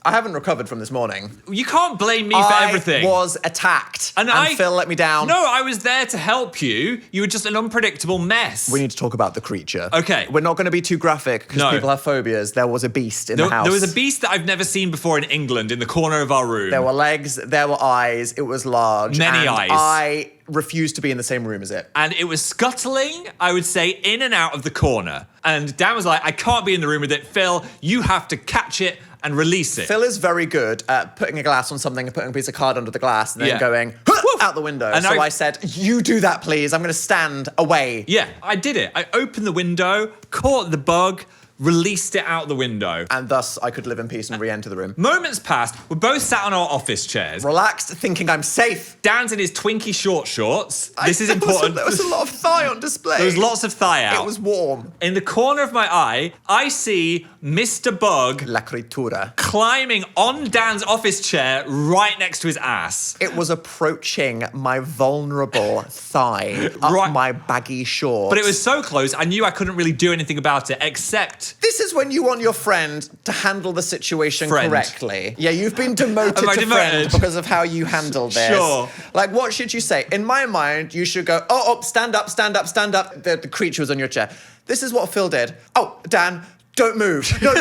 I haven't recovered from this morning. You can't blame me for everything. I was attacked, and Phill let me down. No, I was there to help you. You were just an unpredictable mess. We need to talk about the creature. Okay. We're not going to be too graphic because people have phobias. There was a beast in the house. There was a beast that I've never seen before in England in the corner of our room. There were legs, there were eyes, it was large. Many eyes. I refused to be in the same room as it. And it was scuttling, I would say, in and out of the corner. And Dan was like, I can't be in the room with it. Phill, you have to catch it and release it. Phill is very good at putting a glass on something and putting a piece of card under the glass and then going out the window. And so I said, you do that, please. I'm going to stand away. Yeah, I did it. I opened the window, caught the bug, released it out the window. And thus I could live in peace and re-enter the room. Moments passed. We're both sat on our office chairs. Relaxed, thinking I'm safe. Dan's in his Twinkie short shorts. This is important. There was a lot of thigh on display. There was lots of thigh out. It was warm. In the corner of my eye, I see Mr. Bug La criatura. climbing on Dan's office chair right next to his ass. It was approaching my vulnerable thigh up my baggy shorts. But it was so close, I knew I couldn't really do anything about it, except... This is when you want your friend to handle the situation correctly. Yeah, you've been demoted to friend because of how you handled this. Sure. Like, what should you say? In my mind, you should go, stand up, stand up, stand up. The creature was on your chair. This is what Phill did. Oh, Dan, don't move. No,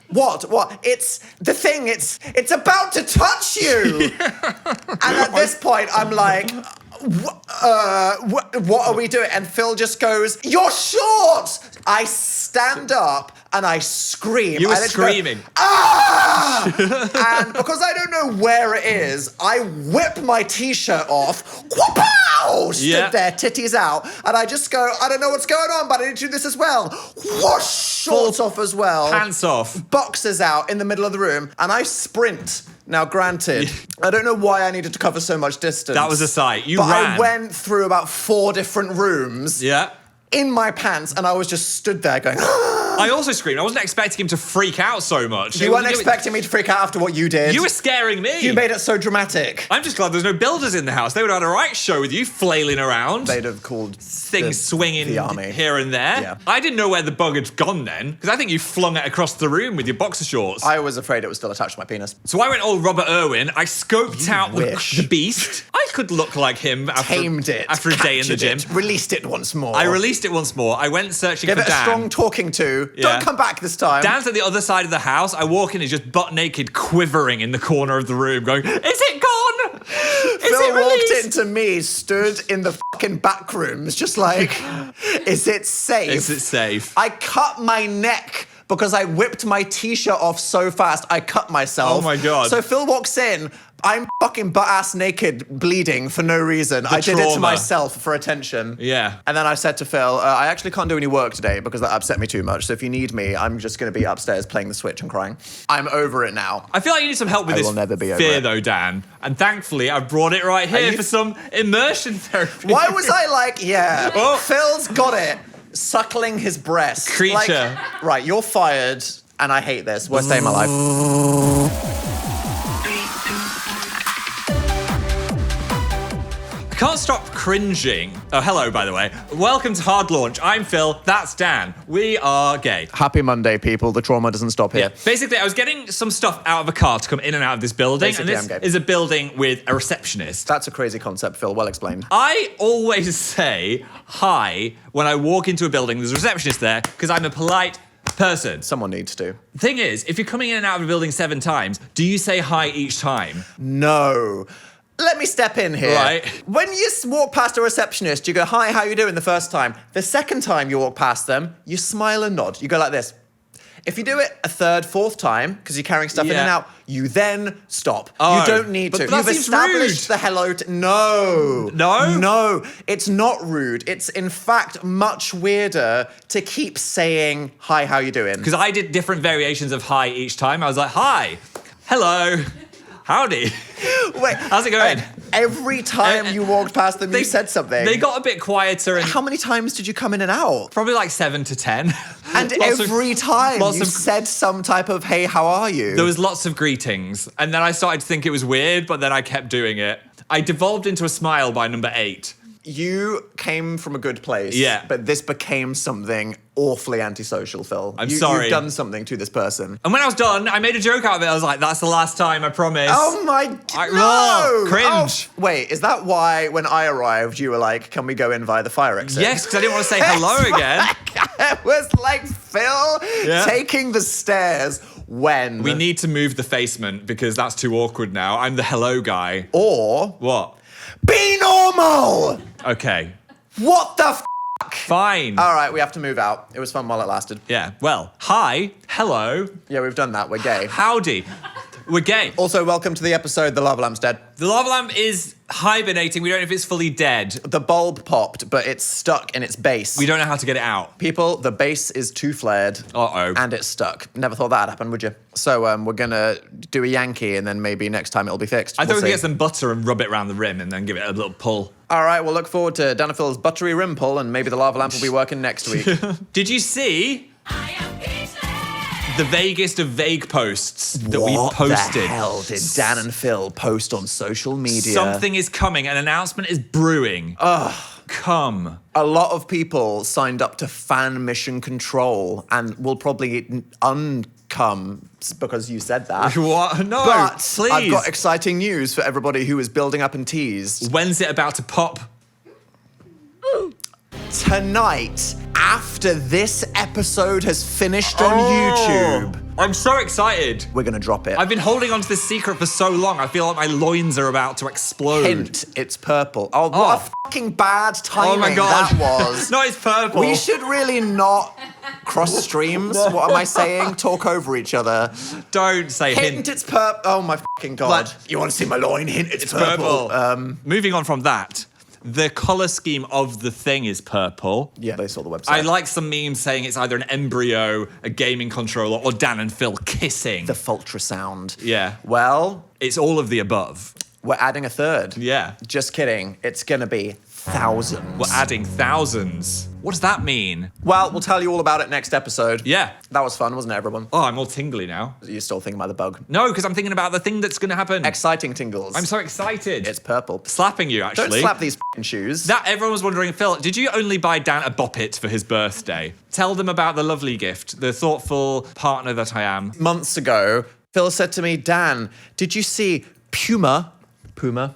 what? It's the thing, it's about to touch you. And at this point, I'm like... what are we doing? And Phill just goes, you're short! I stand up and I scream. You were screaming. Ah! And because I don't know where it is, I whip my t-shirt off. Whoop-pow! Stood there, titties out. And I just go, I don't know what's going on, but I need to do this as well. Whoosh! Shorts off as well. Pants off. Boxers out in the middle of the room. And I sprint. Now, granted, I don't know why I needed to cover so much distance. That was a sight. You ran. I went through about 4 different rooms. Yeah. In my pants, and I was just stood there going... I also screamed. I wasn't expecting him to freak out so much. You weren't expecting me to freak out after what you did. You were scaring me. You made it so dramatic. I'm just glad there's no builders in the house. They would have had a right show with you flailing around. They'd have called things swinging the army here and there. Yeah. I didn't know where the bug had gone then, because I think you flung it across the room with your boxer shorts. I was afraid it was still attached to my penis. So I went all Robert Irwin. I scoped out the beast. I could look like him Tamed it. After a day in the gym. Released it once more. I released it once more. I went searching for Dan. Give it a strong talking to. Yeah. Don't come back this time. Dan's at the other side of the house. I walk in, he's just butt naked, quivering in the corner of the room, going, is it gone? Phill walked into me, stood in the fucking back rooms, just like, is it safe? Is it safe? I cut my neck because I whipped my t-shirt off so fast, I cut myself. Oh my God. So Phill walks in, I'm fucking butt-ass naked, bleeding for no reason. I did it to myself for attention. Yeah. And then I said to Phill, I actually can't do any work today because that upset me too much. So if you need me, I'm just going to be upstairs playing the Switch and crying. I'm over it now. I feel like you need some help with I this will never be over fear it. though, Dan. And thankfully, I brought it right here for some immersion therapy. Why was I like, Phil's got it. Suckling his breast. Creature. Like, right, you're fired, and I hate this. Worst day of my life. I can't stop cringing. Oh, hello, by the way. Welcome to Hard Launch. I'm Phill. That's Dan. We are gay. Happy Monday, people. The trauma doesn't stop here. Yeah. Basically, I was getting some stuff out of a car to come in and out of this building. Basically, and this is a building with a receptionist. That's a crazy concept, Phill. Well explained. I always say hi when I walk into a building. There's a receptionist there because I'm a polite person. Someone needs to. The thing is, if you're coming in and out of a building 7 times, do you say hi each time? No. Let me step in here. Right. When you walk past a receptionist, you go, hi, how you doing the first time? The second time you walk past them, you smile and nod. You go like this. If you do it a 3rd, 4th time, because you're carrying stuff in and out, you then stop. Oh, you don't need to. But that You've seems established rude. the hello. No. No? No. It's not rude. It's, in fact, much weirder to keep saying, hi, how you doing? Because I did different variations of hi each time. I was like, hi, hello, howdy. Wait, how's it going? Every time you walked past them, you said something. They got a bit quieter. And how many times did you come in and out? Probably like 7 to 10. And every time you said some type of, hey, how are you? There was lots of greetings. And then I started to think it was weird, but then I kept doing it. I devolved into a smile by number 8. You came from a good place. Yeah. But this became something awfully antisocial, Phil. I'm sorry. You've done something to this person. And when I was done, I made a joke out of it. I was like, that's the last time, I promise. Oh my... No! Oh, Cringe. wait, is that why when I arrived, you were like, can we go in via the fire exit? Yes, because I didn't want to say hello again. It was like Phil taking the stairs when... We need to move the facement because that's too awkward now. I'm the hello guy. Or... What? Be normal! Okay. What the f***? Fine. All right, we have to move out. It was fun while it lasted. Yeah, well, hi, hello, Yeah, we've done that. We're gay. howdy. We're gay. Also, welcome to the episode The Lava Lamp's Dead. The lava lamp is hibernating. We don't know if it's fully dead. The bulb popped, but it's stuck in its base. We don't know how to get it out. People, the base is too flared. Uh-oh. And it's stuck. Never thought that'd happen, would you? So we're gonna do a Yankee, and then maybe next time it'll be fixed. I thought we could see. get some butter and rub it around the rim and then give it a little pull. All right, we'll look forward to Dan and Phil's buttery rim pull, and maybe the lava lamp will be working next week. Did you see the vaguest of vague posts that we What posted? the hell did Dan and Phil post on social media? Something is coming. An announcement is brewing. Come. A lot of people signed up to fan mission control and will probably uncome because you said that. What? No, But please. I've got exciting news for everybody who is building up and teased. When's it about to pop? Tonight, after this episode has finished on YouTube, I'm so excited. we're gonna drop it. I've been holding on to this secret for so long. I feel like my loins are about to explode. Hint, it's purple. Oh, what a fucking bad timing Oh my god. that was. No, it's purple. We should really not cross streams. What am I saying? Talk over each other. Don't say Hint, it's purple. Oh my fucking god. Like- You want to see my loin? Hint, it's purple. purple. Moving on from that, the color scheme of the thing is purple. Yeah, they saw the website. I like some memes saying it's either an embryo, a gaming controller, or Dan and Phil kissing. the Fultrasound. Yeah. Well, It's all of the above. we're adding a third. Yeah. Just kidding. It's gonna be thousands. We're adding thousands. What does that mean? Well, we'll tell you all about it next episode. Yeah. That was fun, wasn't it, everyone? Oh, I'm all tingly now. You're still thinking about the bug. No, because I'm thinking about the thing that's going to happen. Exciting tingles. I'm so excited. It's purple. Slapping you, actually. Don't slap these f***ing shoes. That everyone was wondering, Phil, did you only buy Dan a bop it for his birthday? Tell them about the lovely gift, the thoughtful partner that I am. Months ago, Phil said to me, Dan, did you see Puma? Puma?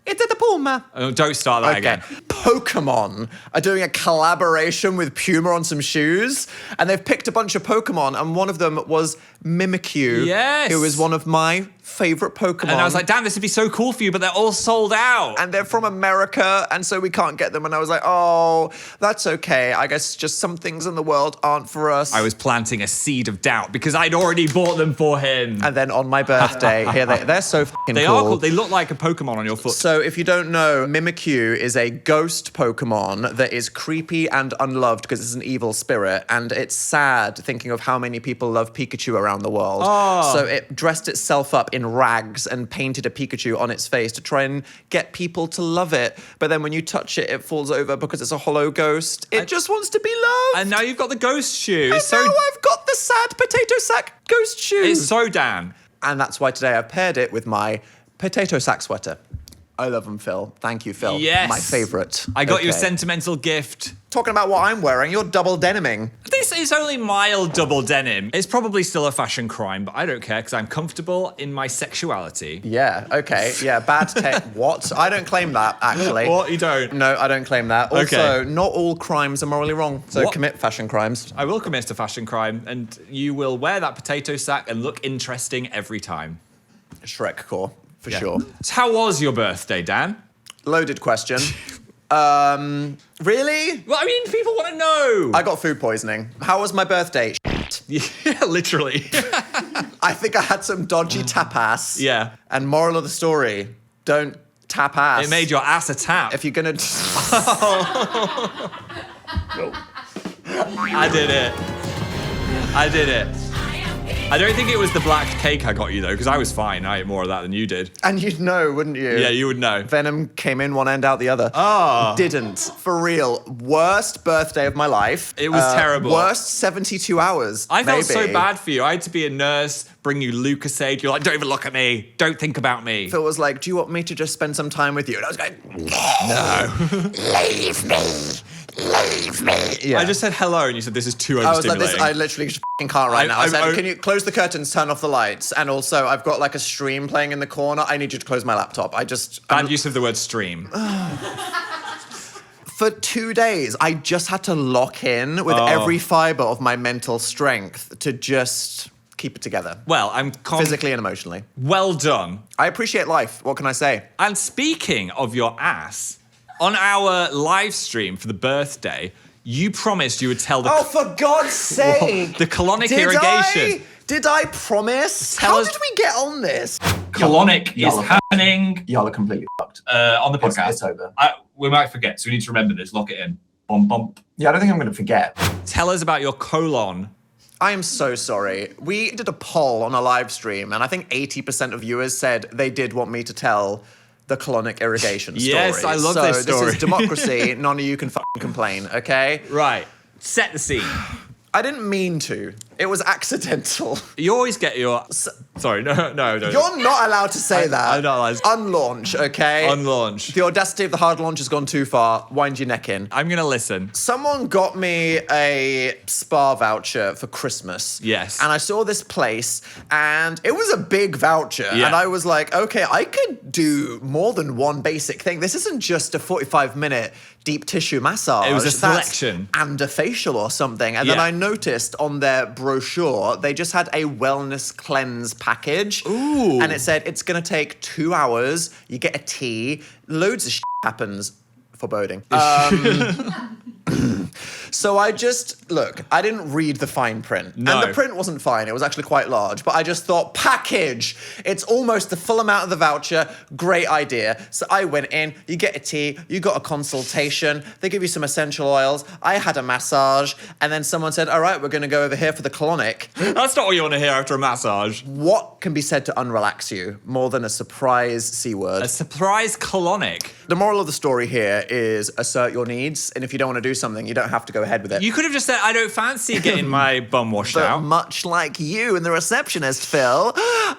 It's the Puma. Oh, don't start that again. Pokemon are doing a collaboration with Puma on some shoes, and they've picked a bunch of Pokemon, and one of them was Mimikyu, Yes. who is one of my favorite Pokemon. And I was like, Dan, this would be so cool for you, but they're all sold out. and they're from America, and so we can't get them. And I was like, oh, that's okay. I guess just some things in the world aren't for us. I was planting a seed of doubt because I'd already bought them for him. And then on my birthday, here they're so fucking They cool. are cool. They look like a Pokemon on your foot. So if you don't know, Mimikyu is a ghost Pokemon that is creepy and unloved because it's an evil spirit, and it's sad thinking of how many people love Pikachu around the world. Oh. So it dressed itself up in rags and painted a Pikachu on its face to try and get people to love it. But then when you touch it, it falls over because it's a hollow ghost. It just wants to be loved. And now you've got the ghost shoe. And now I've got the sad potato sack ghost shoe. It's so Dan. And that's why today I've paired it with my potato sack sweater. I love them, Phil. Thank you, Phil. Yes. My favourite. I got you a Okay. sentimental gift. Talking about what I'm wearing, you're double deniming. This is only mild double denim. It's probably still a fashion crime, but I don't care because I'm comfortable in my sexuality. Yeah, okay. Yeah, bad take. What? I don't claim that, actually. What? You don't? No, I don't claim that. Also, Okay. not all crimes are morally wrong. So What? commit fashion crimes. I will commit a fashion crime, and you will wear that potato sack and look interesting every time. Shrek core, for Yeah. sure. So how was your birthday, Dan? Loaded question. Really? Well, I mean, people want to know. I got food poisoning. How was my birthday? Yeah, literally. I think I had some dodgy tapas. Yeah. And moral of the story, don't tap ass. It made your ass a tap. If you're gonna... I did it. I did it. I don't think it was the black cake I got you, though, because I was fine. I ate more of that than you did. And you'd know, wouldn't you? Yeah, you would know. Venom came in one end, out the other. Oh. Didn't. For real. Worst birthday of my life. It was terrible. Worst 72 hours. I felt so maybe. bad for you. I had to be a nurse, bring you Lucasade. You're like, don't even look at me. Don't think about me. Phil was like, do you want me to just spend some time with you? And I was going, No. leave me. Leave me. Yeah. I just said hello, and you said this is too I was like, overstimulating. I literally just can't right now. I said, can you close the curtains, turn off the lights? And also, I've got like a stream playing in the corner. I need you to close my laptop. Bad use of the word stream. For 2 days, I just had to lock in with every fiber of my mental strength to just keep it together. Well, I'm physically and emotionally. Well done. I appreciate life. What can I say? And speaking of your ass, on our live stream for the birthday, you promised you would tell the... Oh, for God's sake! The colonic irrigation. Did I promise? How did we get on this? Colonic is happening Y'all are completely fucked. on the podcast. It's over. We might forget, so we need to remember this. Lock it in. Bump, bump. Yeah, I don't think I'm going to forget. Tell us about your colon. I am so sorry. We did a poll on a live stream, and I think 80% of viewers said they did want me to tell the colonic irrigation story. Yes, I love this story. This is democracy. None of you can fucking complain, okay? Right. Set the scene. I didn't mean to. It was accidental. You always get your... Sorry, no. You're not allowed to say that. I'm not allowed to. Unlaunch, okay? Unlaunch. The audacity of the hard launch has gone too far. Wind your neck in. I'm going to listen. Someone got me a spa voucher for Christmas. Yes. And I saw this place, and it was a big voucher. Yeah. And I was like, okay, I could do more than one basic thing. This isn't just a 45-minute deep tissue massage. It was a That's selection. And a facial or something. And then Yeah. I noticed on their brochure, they just had a wellness cleanse package. Ooh. And it said, it's going to take 2 hours. You get a tea. Loads of happens. Foreboding. So I I didn't read the fine print. No. And the print wasn't fine. It was actually quite large. But I just thought, package. It's almost the full amount of the voucher. Great idea. So I went in. You get a tea. You got a consultation. They give you some essential oils. I had a massage. And then someone said, all right, we're going to go over here for the colonic. That's not what you want to hear after a massage. What can be said to unrelax you more than a surprise C word? A surprise colonic. The moral of the story here is assert your needs. And if you don't want to do something, you don't have to go ahead with it. You could have just said, I don't fancy getting my bum washed But out. much like you and the receptionist, Phil,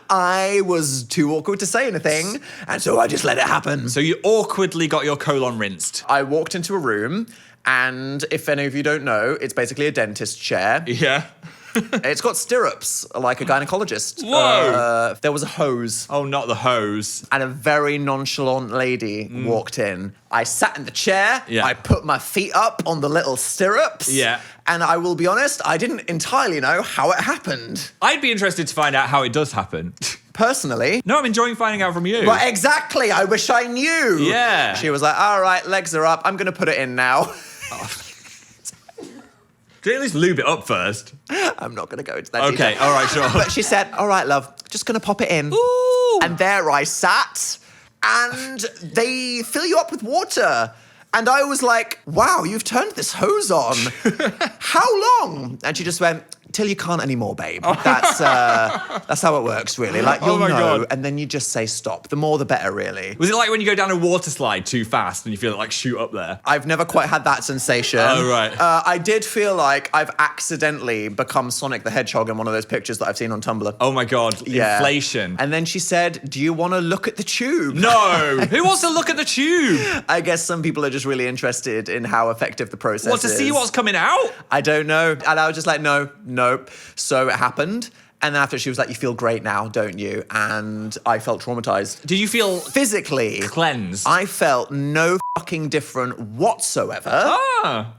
I was too awkward to say anything, and so I just let it happen. So you awkwardly got your colon rinsed. I walked into a room, and if any of you don't know, it's basically a dentist chair. Yeah. It's got stirrups, like a gynecologist. Whoa. There was a hose. Oh, not the hose. And a very nonchalant lady walked in. I sat in the chair. Yeah. I put my feet up on the little stirrups. Yeah. And I will be honest, I didn't entirely know how it happened. I'd be interested to find out how it does happen. Personally. No, I'm enjoying finding out from you. But exactly, I wish I knew. Yeah. She was like, all right, legs are up. I'm going to put it in now. Do you at least lube it up first? I'm not going to go into that Okay, detail. all right, sure. But she said, all right, love, just going to pop it in. Ooh. And there I sat, and they fill you up with water. And I was like, wow, you've turned this hose on. How long? And she just went, till you can't anymore, babe. That's how it works, really. Like, you'll Oh my know, God. and then you just say stop. The more, the better, really. Was it like when you go down a water slide too fast and you feel it like shoot up there? I've never quite had that sensation. Oh, right. I did feel like I've accidentally become Sonic the Hedgehog in one of those pictures that I've seen on Tumblr. Oh my God, Yeah. inflation. And then she said, do you want to look at the tube? No, who wants to look at the tube? I guess some people are just really interested in how effective the process What, to is. see what's coming out? I don't know. And I was just like, nope. So it happened. And then after she was like, you feel great now, don't you? And I felt traumatized. Did you feel Physically, cleansed? I felt no fucking different whatsoever. Ah.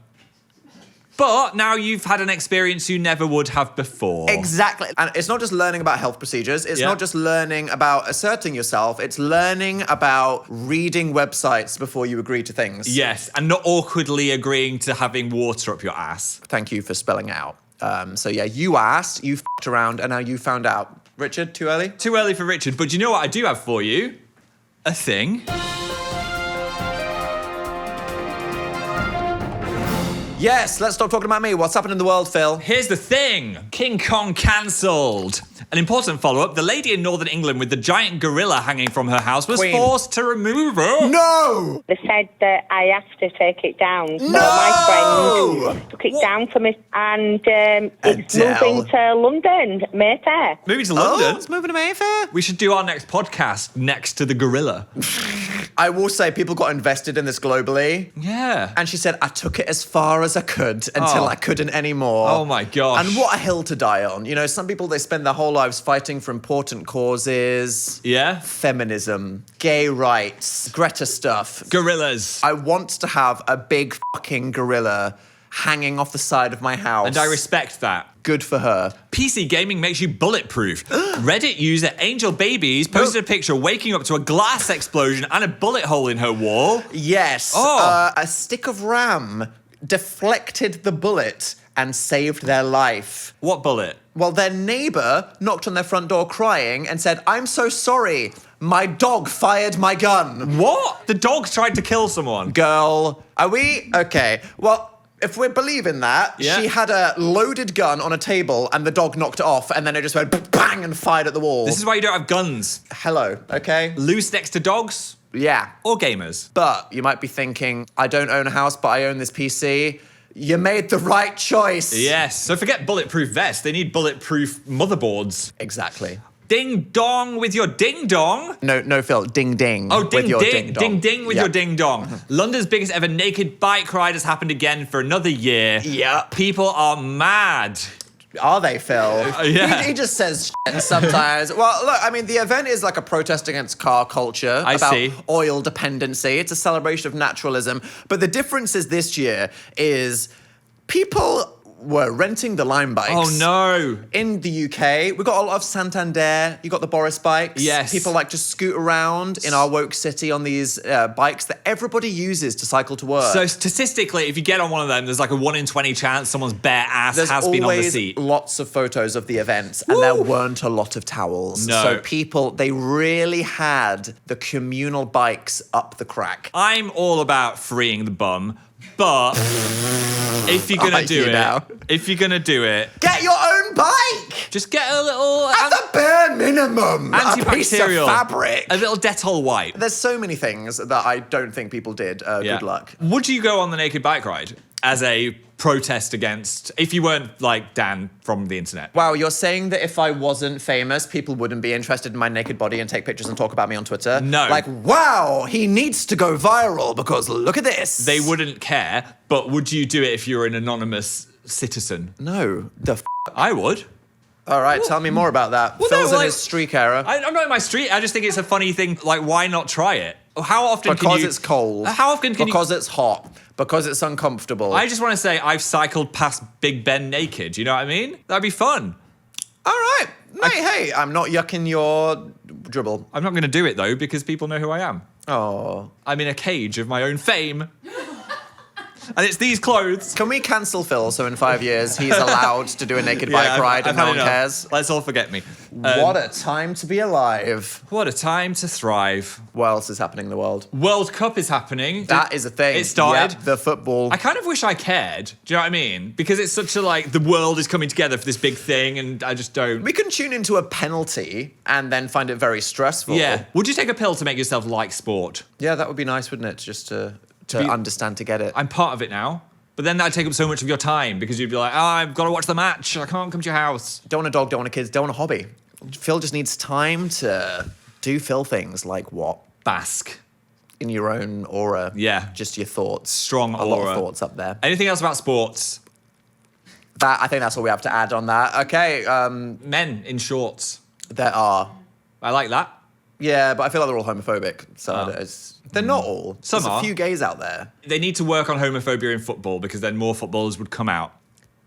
But now you've had an experience you never would have before. Exactly. And it's not just learning about health procedures. It's Yeah. not just learning about asserting yourself. It's learning about reading websites before you agree to things. Yes, and not awkwardly agreeing to having water up your ass. Thank you for spelling it out. So yeah, you asked, you f***ed around, and now you found out. Richard, too early? Too early for Richard, but do you know what I do have for you? A thing. Yes, let's stop talking about me. What's happened in the world, Phill? Here's the thing. King Kong cancelled. An important follow-up. The lady in Northern England with the giant gorilla hanging from her house was Queen. forced to remove it. No! They said that I have to take it down. So No! my friend took it down for me, and it's Adele. moving to London, Mayfair. Moving to London. Oh, it's moving to Mayfair. We should do our next podcast next to the gorilla. I will say people got invested in this globally. Yeah. And she said, I took it as far as I could until Oh. I couldn't anymore. Oh my gosh. And what a hill to die on. You know, some people, they spend their whole lives fighting for important causes. Yeah? Feminism, gay rights, Greta stuff. Gorillas. I want to have a big fucking gorilla hanging off the side of my house. And I respect that. Good for her. PC gaming makes you bulletproof. Reddit user Angel Babies posted a picture waking up to a glass explosion and a bullet hole in her wall. Yes. Oh. A stick of ram deflected the bullet and saved their life. What bullet? Well, their neighbor knocked on their front door crying and said, I'm so sorry. My dog fired my gun. What? The dog tried to kill someone. Girl, are we? Okay. Well, if we believe in that, Yeah. she had a loaded gun on a table and the dog knocked it off and then it just went bang and fired at the wall. This is why you don't have guns. Hello, okay? Loose next to dogs Yeah. or gamers. But you might be thinking, I don't own a house, but I own this PC. You made the right choice. Yes. So forget bulletproof vests. They need bulletproof motherboards. Exactly. Ding dong with your ding dong. No, Phill. Ding ding. Oh, ding with your ding. dong. Ding ding with Yeah. your ding dong. London's biggest ever naked bike ride has happened again for another year. Yeah. People are mad. Are they, Phill? Yeah. He just says shit sometimes. Well, look, I mean, the event is like a protest against car culture. I about see. oil dependency. It's a celebration of naturalism. But the difference is this year is people were renting the Lime bikes. Oh no. In the UK, we got a lot of Santander. You got the Boris bikes. Yes. People like to scoot around in our woke city on these bikes that everybody uses to cycle to work. So statistically, if you get on one of them, there's like a 1 in 20 chance someone's bare ass There's has been on the always seat. lots of photos of the events, and there weren't a lot of towels. No. So people, they really had the communal bikes up the crack. I'm all about freeing the bum, but if you're gonna Are do you it, now? if you're gonna do it, Get your own bike! just get a little At the bare minimum, a piece of antibacterial, fabric. a little Dettol wipe. There's so many things that I don't think people did. Yeah. Good luck. Would you go on the naked bike ride as a protest against, if you weren't like Dan from the internet? Wow, you're saying that if I wasn't famous, people wouldn't be interested in my naked body and take pictures and talk about me on Twitter? No. Like, wow, he needs to go viral because look at this. They wouldn't care, but would you do it if you were an anonymous citizen? No, the I would. All right, tell me more about that. Well, Phil's no, in like- his streak era. I'm not in my street. I just think it's a funny thing. Like, why not try it? How often can you... Because it's cold. How often can Because it's hot. Because it's uncomfortable. I just want to say I've cycled past Big Ben naked. You know what I mean? That'd be fun. All right. Mate, hey, I'm not yucking your dribble. I'm not going to do it, though, because people know who I am. Oh. I'm in a cage of my own fame. And it's these clothes. Can we cancel Phill so in 5 years he's allowed to do a naked bike ride and no had one enough. cares? Let's all forget me. What a time to be alive. What a time to thrive. What else is happening in the world? World Cup is happening. That is a thing. It started. Yep, the football. I kind of wish I cared. Do you know what I mean? Because it's such a like, the world is coming together for this big thing and I just don't. We can tune into a penalty and then find it very stressful. Yeah. Would you take a pill to make yourself like sport? Yeah, that would be nice, wouldn't it? Just to be- understand, to get it. I'm part of it now. But then that'd take up so much of your time because you'd be like, oh, I've got to watch the match. I can't come to your house. Don't want a dog, don't want a kids, don't want a hobby. Phill just needs time to do Phill things like what? Bask. In your own aura. Yeah. Just your thoughts. Strong A lot aura. of thoughts up there. Anything else about sports? I think that's all we have to add on that. Okay, Men in shorts. there are. I like that. Yeah, but I feel like they're all homophobic. So Oh. they're not all. Some There's are. a few gays out there. They need to work on homophobia in football because then more footballers would come out.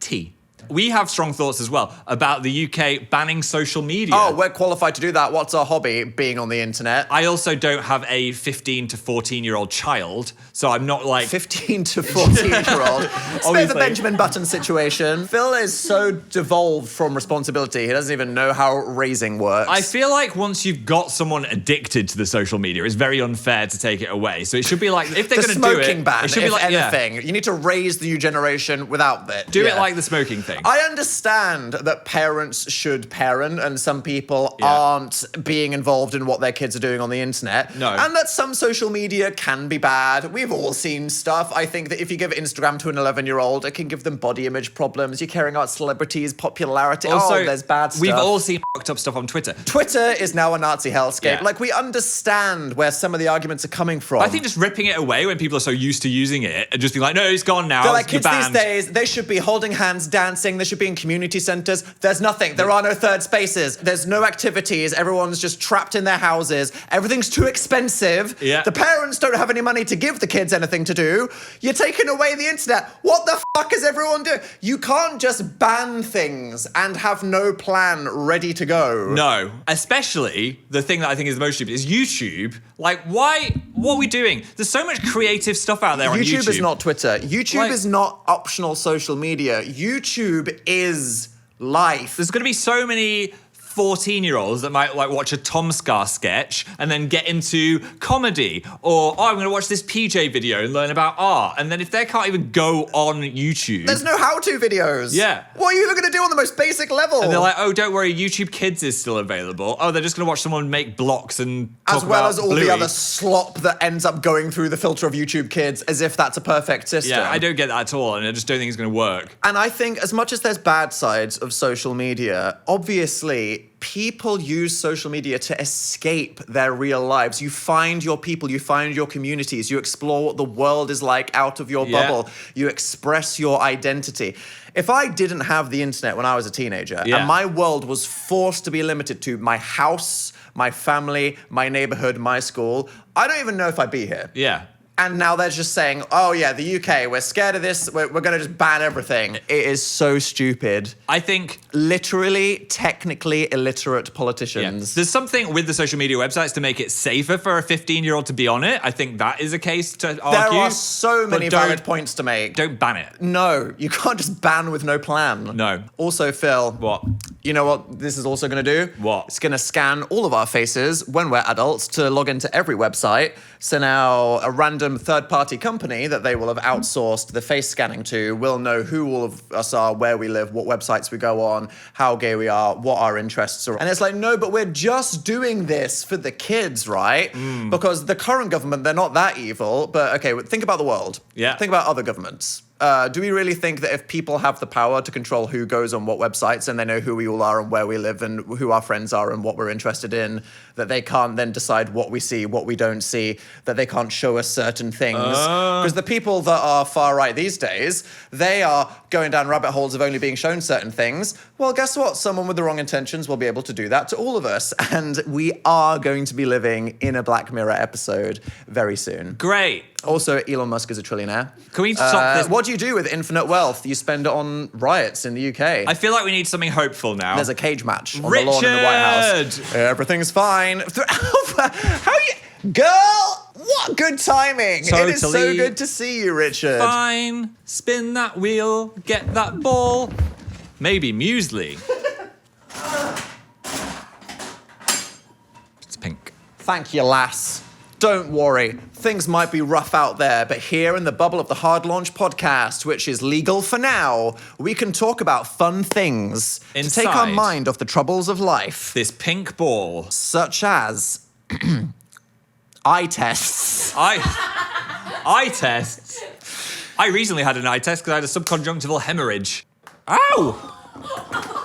T. We have strong thoughts as well about the UK banning social media. Oh, we're qualified to do that. What's our hobby? Being on the internet. I also don't have a 15 to 14-year-old child, so I'm not like... 15 to 14-year-old. It's a bit of a Benjamin Button situation. Phill is so devolved from responsibility, he doesn't even know how raising works. I feel like once you've got someone addicted to the social media, it's very unfair to take it away. So it should be like, if they're going to do it... smoking ban, it should be if like, anything. You need to raise the new generation without it. Do it like the smoking thing. I understand that parents should parent and some people aren't being involved in what their kids are doing on the internet. No. And that some social media can be bad. We've all seen stuff. I think that if you give Instagram to an 11-year-old, it can give them body image problems. You're caring about celebrities, popularity. Also, there's bad stuff. We've all seen fucked up stuff on Twitter. Twitter is now a Nazi hellscape. Yeah. Like, we understand where some of the arguments are coming from. I think just ripping it away when people are so used to using it and just being like, no, it's gone now. They're like, you're kids these banned. days, they should be holding hands, dancing, they should be in community centres. There's nothing. There are no third spaces. There's no activities. Everyone's just trapped in their houses. Everything's too expensive. Yeah. The parents don't have any money to give the kids anything to do. You're taking away the internet. What the fuck is everyone doing? You can't just ban things and have no plan ready to go. No, especially the thing that I think is the most stupid is YouTube. Like, why? What are we doing? There's so much creative stuff out there on YouTube. YouTube is not Twitter. YouTube Like- is not optional social media. YouTube is life. There's going to be so many 14-year-olds that might like watch a Tom Scar sketch and then get into comedy, or I'm going to watch this PJ video and learn about art. And then if they can't even go on YouTube, There's no how-to videos. Yeah. What are you even going to do on the most basic level? and they're like, oh, don't worry, YouTube Kids is still available. Oh, they're just going to watch someone make blocks and talk as well about as all Bluey. the other slop that ends up going through the filter of YouTube Kids, as if that's a perfect system. Yeah, I don't get that at all, and I just don't think it's going to work. And I think as much as there's bad sides of social media, obviously people use social media to escape their real lives. You find your people, you find your communities, you explore what the world is like out of your bubble, you express your identity. If I didn't have the internet when I was a teenager and my world was forced to be limited to my house, my family, my neighborhood, my school, I don't even know if I'd be here. Yeah. And now they're just saying, oh yeah, the UK, we're scared of this, we're going to just ban everything. It is so stupid. I think... Literally, technically illiterate politicians. There's something with the social media websites to make it safer for a 15-year-old to be on it. I think that is a case to argue. There are so many but valid points to make. Don't ban it. No, you can't just ban with no plan. No. Also, Phill. What? You know what this is also going to do? What? It's going to scan all of our faces when we're adults to log into every website. So now a random third-party company that they will have outsourced the face scanning to will know who all of us are, where we live, what websites we go on, how gay we are, what our interests are. And it's like, no, but we're just doing this for the kids, right? Because the current government, they're not that evil. But okay, think about the world. Yeah. Think about other governments. Do we really think that if people have the power to control who goes on what websites and they know who we all are and where we live and who our friends are and what we're interested in, that they can't then decide what we see, what we don't see, that they can't show us certain things? Because the people that are far right these days, they are going down rabbit holes of only being shown certain things. Well, guess what? Someone with the wrong intentions will be able to do that to all of us. And we are going to be living in a Black Mirror episode very soon. Great. Also, Elon Musk is a trillionaire. Can we stop this? What do you do with infinite wealth? You spend it on riots in the UK. I feel like we need something hopeful now. There's a cage match on the lawn in the White House. Everything's fine. How you... Girl, what good timing. It is so Totally good to see you, Richard. Fine. Spin that wheel. Get that ball. Maybe muesli. It's pink. Thank you, lass. Don't worry, things might be rough out there, but here in the bubble of the Hard Launch podcast, which is legal for now, we can talk about fun things to take our Inside. mind off the troubles of life, This pink ball. such as eye tests. Eye tests. I recently had an eye test because I had a subconjunctival hemorrhage. Ow!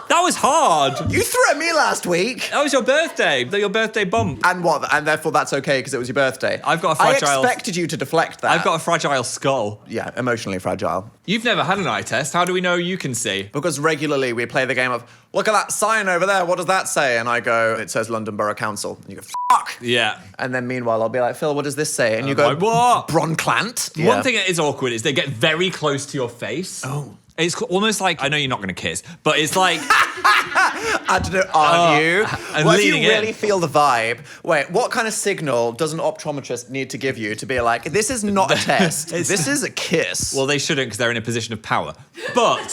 That was hard. You threw at me last week. That was your birthday. Your birthday bump. And what? And therefore that's okay because it was your birthday. I've got a fragile... I expected you to deflect that. I've got a fragile skull. Yeah, emotionally fragile. You've never had an eye test. How do we know you can see? Because regularly we play the game of, look at that sign over there, what does that say? And I go, it says London Borough Council. And you go, fuck! Yeah. And then meanwhile I'll be like, Phill, what does this say? And you go, like, what? Bronclant? One thing that is awkward is they get very close to your face. Oh. It's almost like, I know you're not going to kiss, but it's like... I don't know, aren't you? And What if you leaning really in. feel the vibe? Wait, what kind of signal does an optometrist need to give you to be like, this is not a test, this is a kiss? Well, they shouldn't because they're in a position of power. But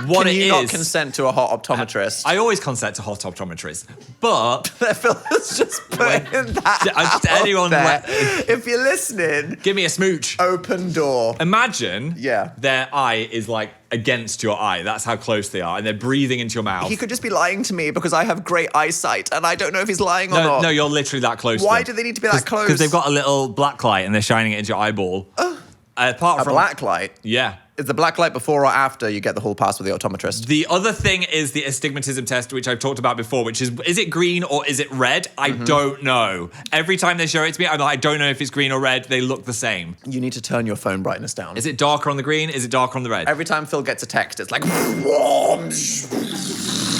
what Can it you is... not consent to a hot optometrist? I always consent to hot optometrists, but... Phil's just putting that anyone out there. If you're listening, Give me a smooch. open door. Imagine Yeah. their eye is like against your eye. That's how close they are. And they're breathing into your mouth. He could just be lying to me because I have great eyesight and I don't know if he's lying or no, not. no, you're literally that close. Why to do them. they need to be that close? Because they've got a little black light and they're shining it into your eyeball. Apart a from black light. Yeah. Is the black light before or after you get the hall pass with the optometrist? The other thing is the astigmatism test, which I've talked about before, which is it green or is it red? I don't know. Every time they show it to me, I'm like, I don't know if it's green or red. They look the same. You need to turn your phone brightness down. Is it darker on the green? Is it darker on the red? Every time Phil gets a text, it's like...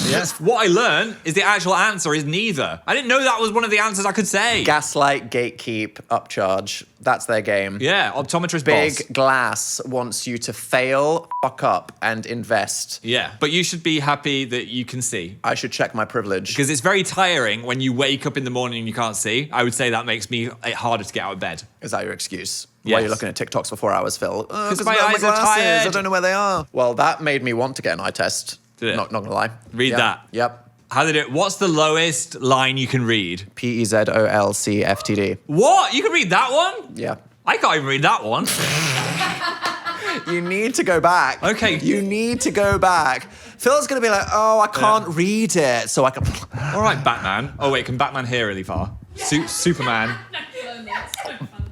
Yes. What I learned is the actual answer is neither. I didn't know that was one of the answers I could say. Gaslight, gatekeep, upcharge. That's their game. Yeah, optometrist Big boss. Glass wants you to fail, fuck up, and invest. Yeah, but you should be happy that you can see. I should check my privilege. Because it's very tiring when you wake up in the morning and you can't see. I would say that makes me harder to get out of bed. Is that your excuse? Yes. Why are you looking at TikToks for 4 hours, Phil? Because my eyes are tired. I don't know where they are. Well, that made me want to get an eye test. Did it? Not gonna lie. Read Yep. that. Yep. How they do it? What's the lowest line you can read? PEZOLCFTD. What? You can read that one? Yeah. I can't even read that one. You need to go back. Okay. You need to go back. Phil's gonna be like, oh, I can't read it, so I can... All right, Batman. Oh, wait, can Batman hear really far? Superman.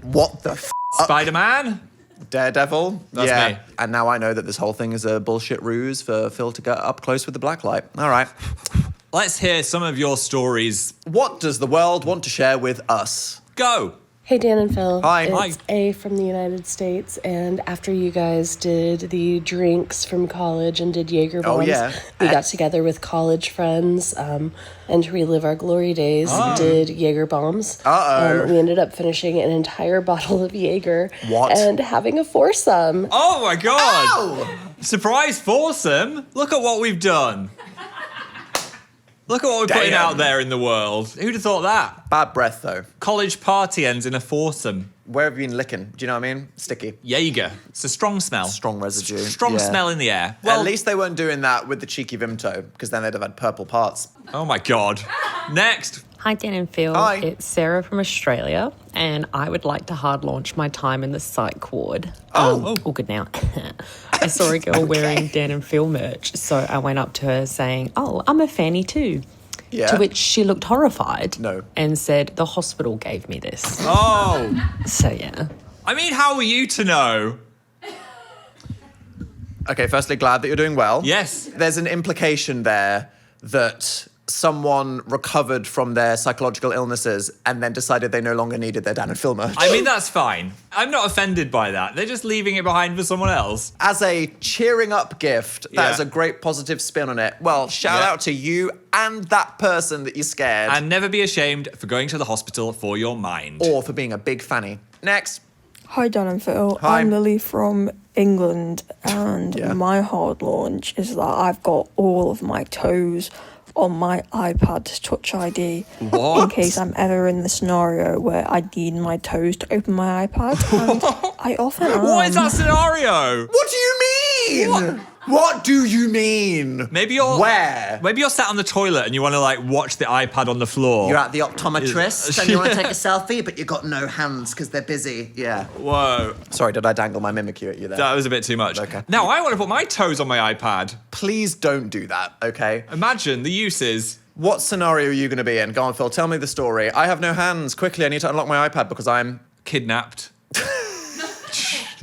What the f***? Spider-Man? Daredevil? That's me. And now I know that this whole thing is a bullshit ruse for Phil to get up close with the black light. All right. Let's hear some of your stories. What does the world want to share with us? Go. Hey, Dan and Phil. Hi. It's A from the United States, and after you guys did the drinks from college and did Jaeger bombs, yeah. we got together with college friends and to relive our glory days, did Jaeger bombs. We ended up finishing an entire bottle of Jaeger. What? And having a foursome. Oh, my God. Ow! Surprise foursome. Look at what we've done. Look at what we're putting out there in the world. Who'd have thought that? Bad breath, though. College party ends in a foursome. Where have you been licking? Do you know what I mean? Sticky. Jaeger. It's a strong smell. Strong residue. Strong Yeah. smell in the air. At least they weren't doing that with the cheeky Vimto, because then they'd have had purple parts. Oh my God. Next. Hi, Dan and Phil. Hi. It's Sarah from Australia, and I would like to hard launch my time in the psych ward. Oh. All good now. I saw a girl wearing Dan and Phil merch, so I went up to her saying, "Oh, I'm a fanny too." Yeah. To which she looked horrified. No. And said, "The hospital gave me this." Oh. So, yeah. I mean, how are you to know? Okay, firstly, glad that you're doing well. Yes. There's an implication there that someone recovered from their psychological illnesses and then decided they no longer needed their Dan and Phil merch. I mean, that's fine. I'm not offended by that. They're just leaving it behind for someone else. As a cheering up gift, that Yeah. is a great positive spin on it. Well, shout Yeah. out to you and that person that you scared. And never be ashamed for going to the hospital for your mind. or for being a big fanny. Next. Hi, Dan and Phil. Hi. I'm Lily from England, and Yeah. my hard launch is that I've got all of my toes on my iPad Touch ID What? in case I'm ever in the scenario where I need my toes to open my iPad, and I often am. What is that scenario? What do you mean? What do you mean? Maybe you're Where? Maybe you're sat on the toilet and you want to like watch the iPad on the floor. You're at the optometrist and you want to take a selfie, but you've got no hands because they're busy. Yeah. Whoa, Sorry, did I dangle my mimicry at you there? that was a bit too much. Okay. Now I want to put my toes on my iPad. Please don't do that, okay? Imagine the uses. What scenario are you going to be in? Go on, Phil, tell me the story. I have no hands. Quickly, I need to unlock my iPad because I'm Kidnapped.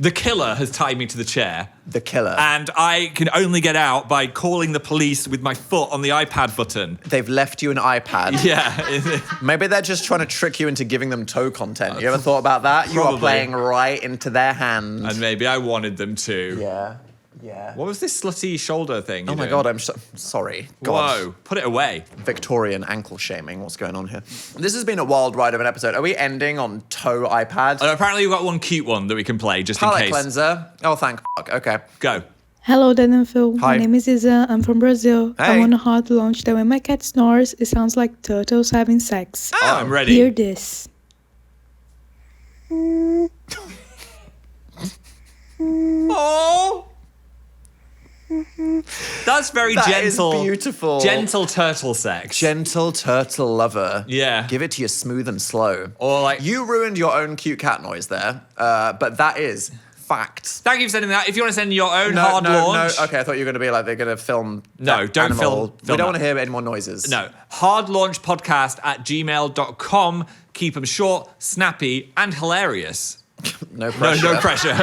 The killer has tied me to the chair. the killer. And I can only get out by calling the police with my foot on the iPad button. They've left you an iPad. Yeah. Maybe they're just trying to trick you into giving them toe content. You ever thought about that? You are Probably. playing right into their hand. And maybe I wanted them to. Yeah. Yeah. What was this slutty shoulder thing? Oh you're my doing? God, I'm sorry. God. Whoa, put it away. Victorian ankle shaming. What's going on here? This has been a wild ride of an episode. Are we ending on toe iPad? And apparently we've got one cute one that we can play just in Palette case. cleanser. Oh, thank fuck. Okay. Go. Hello, Dan and Phil. Hi. My name is Isa. I'm from Brazil. Hey. I'm on a hard launch that when my cat snores, it sounds like turtles having sex. Oh, I'm ready. Hear this. Oh. That's very That is gentle. beautiful. Gentle turtle sex. Gentle turtle lover. Yeah. Give it to you smooth and slow. Or like- You ruined your own cute cat noise there, but that is facts. Thank you for sending that. If you want to send your own hard launch. No. Okay, I thought you were going to be like, they're going to film. No, that don't animal. film We don't that. want to hear any more noises. No. hardlaunchpodcast@gmail.com. Keep them short, snappy, and hilarious. No pressure. No pressure.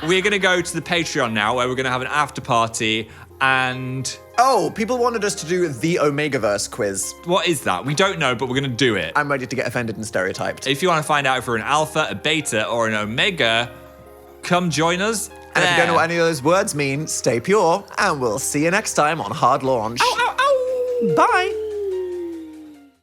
We're going to go to the Patreon now, where we're going to have an after party. And Oh, people wanted us to do the Omegaverse quiz. what is that? We don't know, but we're going to do it. I'm ready to get offended and stereotyped. If you want to find out if we're an alpha, a beta, or an omega, come join us. And if you don't there. know what any of those words mean, stay pure, and we'll see you next time on Hard Launch. Ow, ow, ow. Bye.